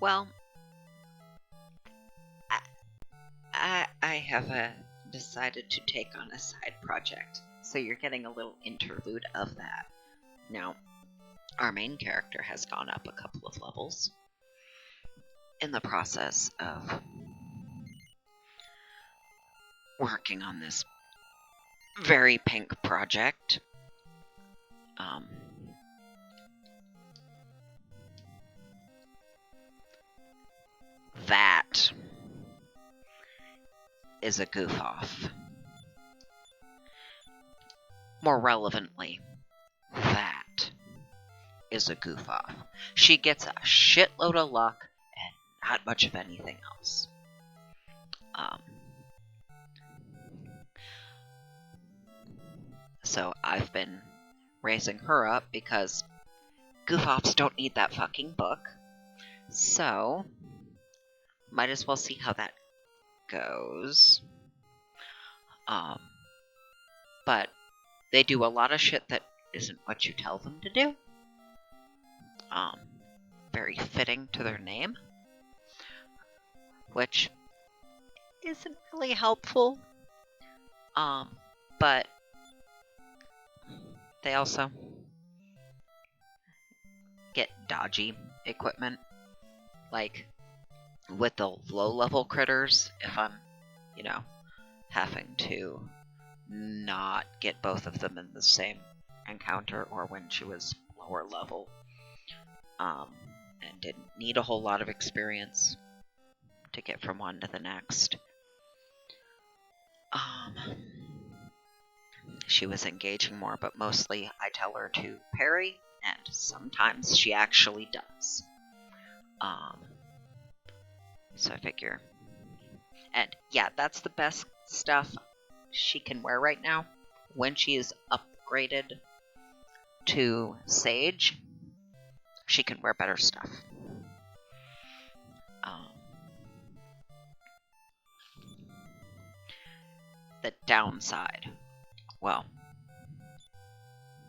Well, I have decided to take on a side project, so you're getting a little interlude of that. Now, our main character has gone up a couple of levels in the process of working on this very pink project. That is a goof off. More relevantly, that is a goof off. She gets a shitload of luck and not much of anything else. So I've been raising her up because goof offs don't need that fucking book. So might as well see how that goes. But they do a lot of shit that isn't what you tell them to do. Very fitting to their name, which isn't really helpful. But they also get dodgy equipment, like with the low-level critters, if I'm, having to not get both of them in the same encounter, or when she was lower level, and didn't need a whole lot of experience to get from one to the next. She was engaging more, but mostly I tell her to parry, and sometimes she actually does. So I figure... And yeah, that's the best stuff she can wear right now. When she is upgraded to Sage, she can wear better stuff. The downside... Well,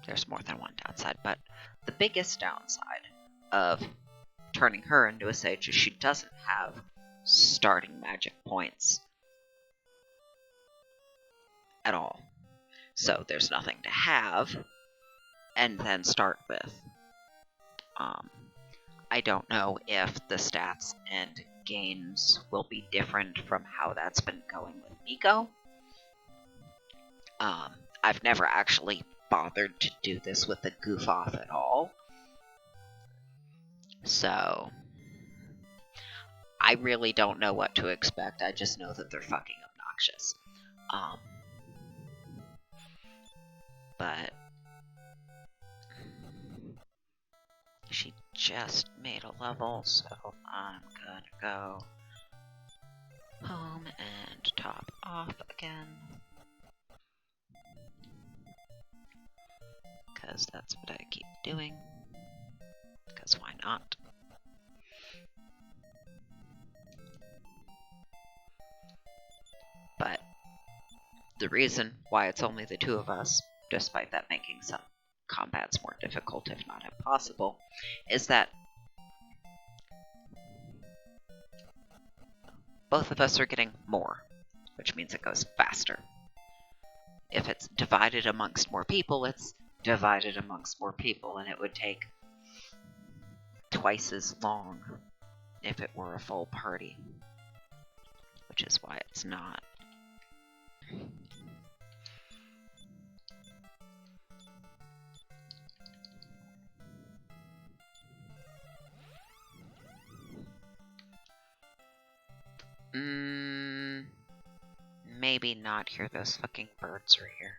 there's more than one downside, but the biggest downside of turning her into a Sage is she doesn't have starting magic points at all. So there's nothing to have and then start with. I don't know if the stats and gains will be different from how that's been going with Miko. I've never actually bothered to do this with the goof off at all. So I really don't know what to expect. I just know that they're fucking obnoxious. But she just made a level, so I'm gonna go home and top off again. Because that's what I keep doing. Because why not? But the reason why it's only the two of us, despite that making some combats more difficult, if not impossible, is that both of us are getting more, which means it goes faster. If it's divided amongst more people, it's divided amongst more people, and it would take twice as long if it were a full party, which is why it's not. Maybe not hear those fucking birds right here.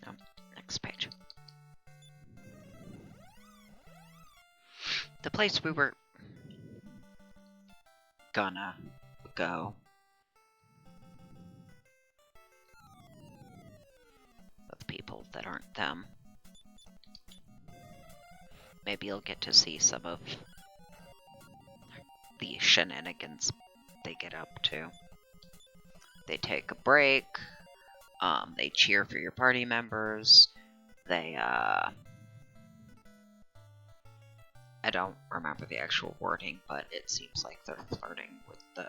Oh, next page. The place we were gonna go with people that aren't them. Maybe you'll get to see some of the shenanigans they get up to. They take a break, They cheer for your party members. They, I don't remember the actual wording, but it seems like they're flirting with the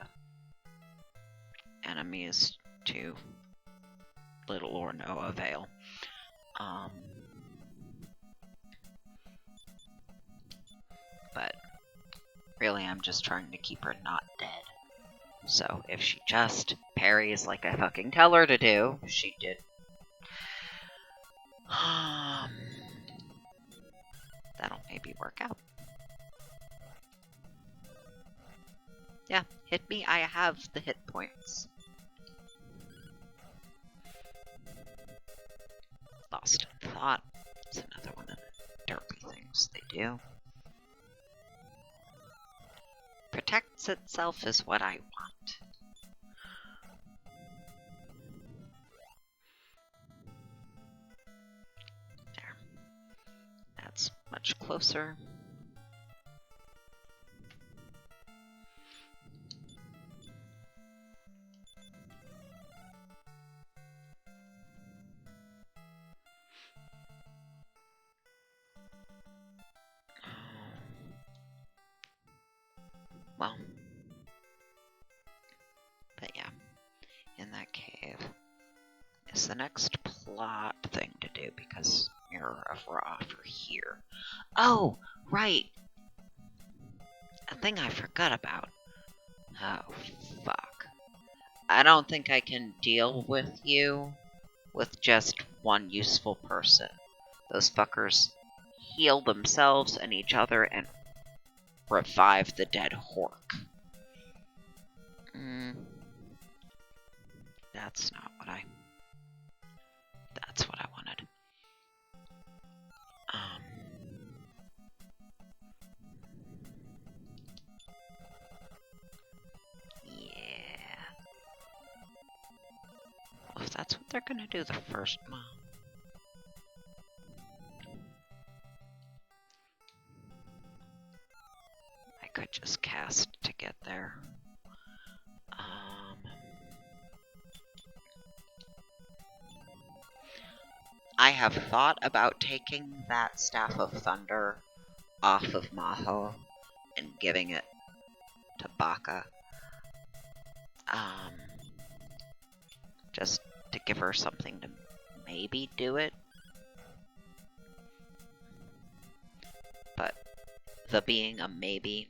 enemies to little or no avail. But really, I'm just trying to keep her not dead. So if she just parries like I fucking tell her to do, she did. That'll maybe work out. Yeah, hit me. I have the hit points. Lost in thought. It's another one of the derpy things they do. Protects itself is what I want. There. That's much closer. Well, but yeah, in that cave is the next plot thing to do because Mirror of Ra for here. Oh, right! A thing I forgot about. Oh, fuck. I don't think I can deal with you with just one useful person. Those fuckers heal themselves and each other and revive the dead Hork. That's not what I... That's what I wanted. Yeah. Well, if that's what they're gonna do the first month. I could just cast to get there. I have thought about taking that Staff of Thunder off of Maho and giving it to Baka. Just to give her something to maybe do it. But the being a maybe,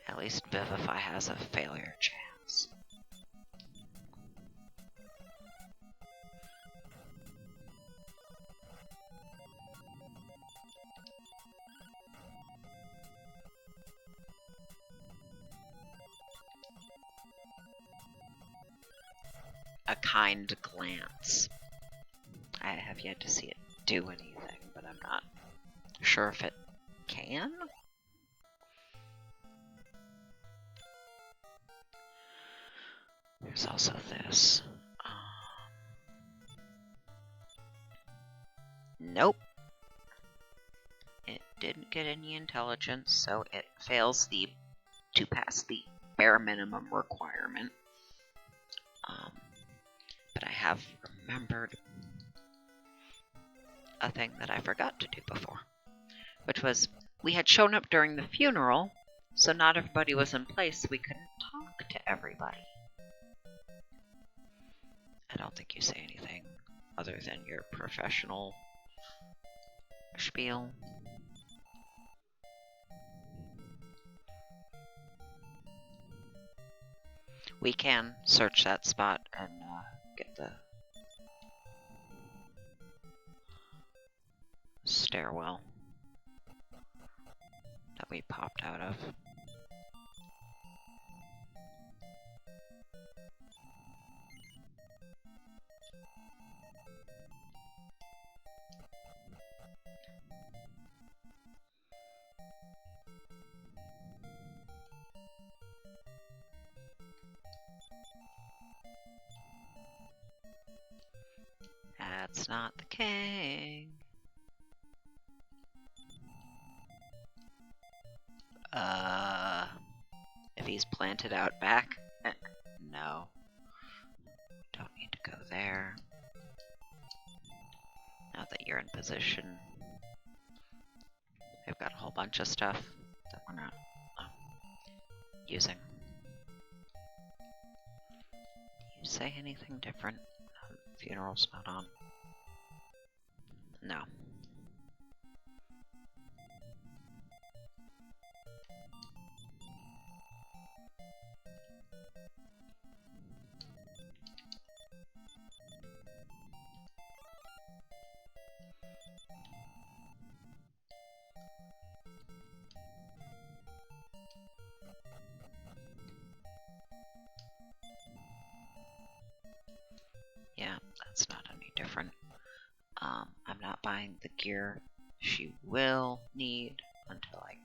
at least Vivify has a failure chance. A kind glance. I have yet to see it do anything, but I'm not sure if it can. There's also this. Nope. It didn't get any intelligence, so it fails to pass the bare minimum requirement. But I have remembered a thing that I forgot to do before, which was we had shown up during the funeral, so not everybody was in place, so we couldn't talk to everybody. I don't think you say anything other than your professional spiel. We can search that spot and get the stairwell that we popped out of. That's not the king. If he's planted out back. position. We've got a whole bunch of stuff that we're not using. Do you say anything different? Funeral's not on. No. Yeah, that's not any different. I'm not buying the gear she will need until I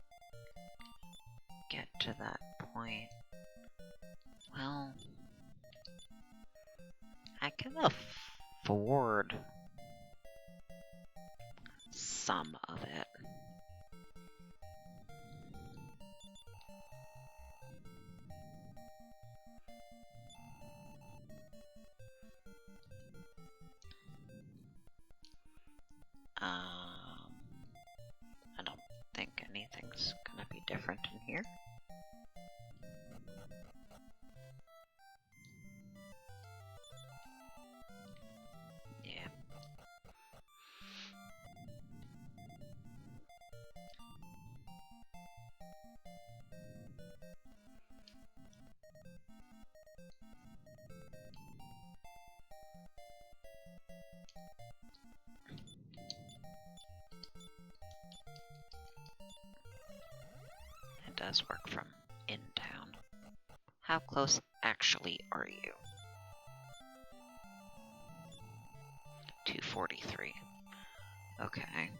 get to that point. Well, I can afford some of it. I don't think anything's gonna be different in here. Yeah. It does work from in town. How close actually are you? 243. Okay.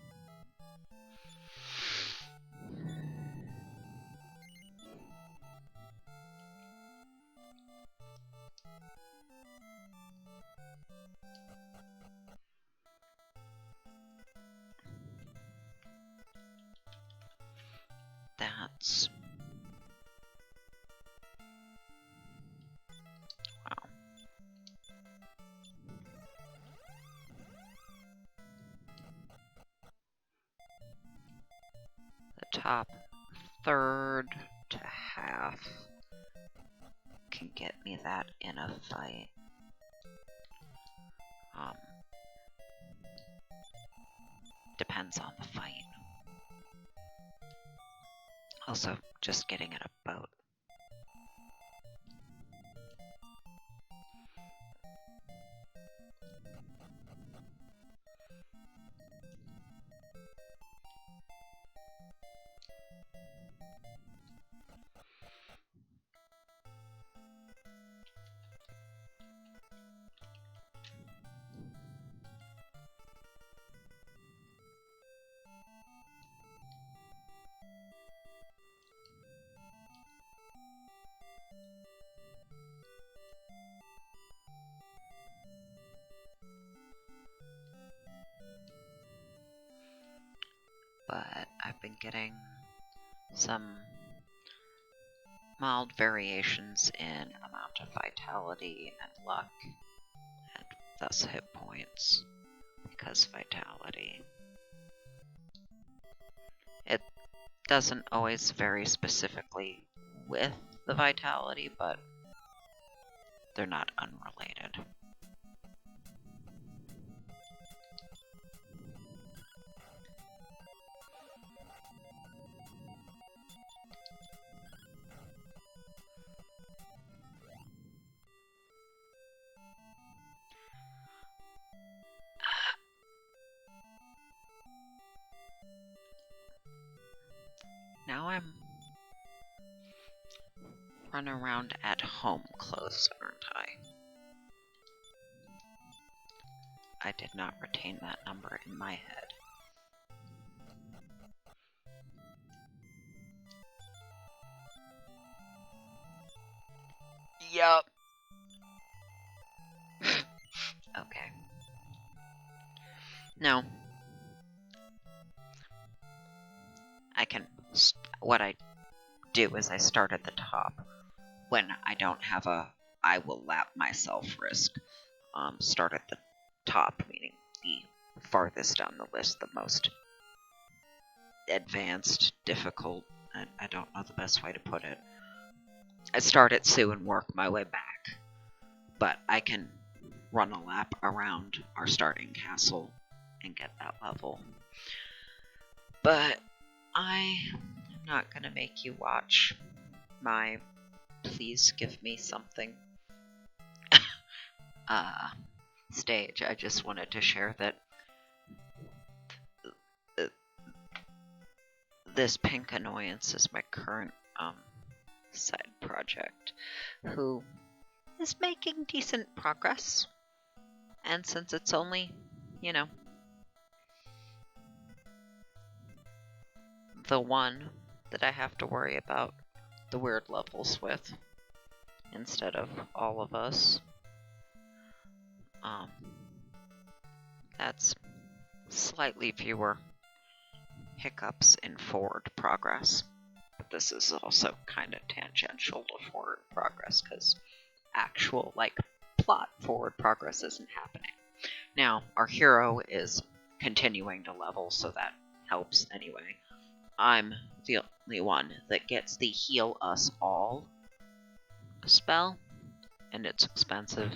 That's... wow. The top third to half can get me that in a fight. Depends on the fight. Also, just getting in a boat. But I've been getting some mild variations in amount of vitality and luck, and thus hit points, because vitality. It doesn't always vary specifically with the vitality, but they're not unrelated. Now I'm running around at home close, aren't I? I did not retain that number in my head. Yup. Okay. No. I can... what I do is I start at the top. When I don't have a I will lap myself risk. Start at the top, meaning the farthest down the list, the most advanced, difficult. I don't know the best way to put it. I start at Sue and work my way back, but I can run a lap around our starting castle and get that level. But I'm not going to make you watch my please give me something stage. I just wanted to share that this pink annoyance is my current side project, who is making decent progress. And since it's only, you know, the one that I have to worry about the weird levels with, instead of all of us, that's slightly fewer hiccups in forward progress. But this is also kind of tangential to forward progress, because actual, like, plot forward progress isn't happening. Now, our hero is continuing to level, so that helps anyway. I'm the only one that gets the heal us all spell, and it's expensive.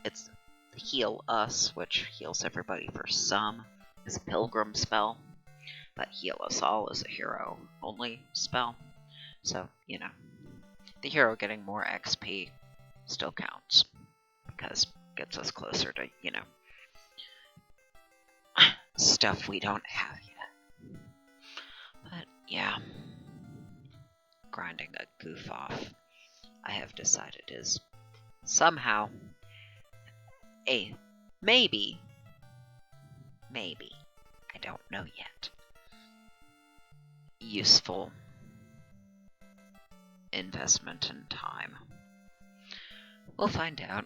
It's heal us, which heals everybody for some, is a pilgrim spell, but heal us all is a hero only spell. So, you know, the hero getting more XP still counts, because it gets us closer to, you know, stuff we don't have yet. But yeah, grinding a goof off, I have decided, is somehow a maybe, I don't know yet, useful investment in time. We'll find out.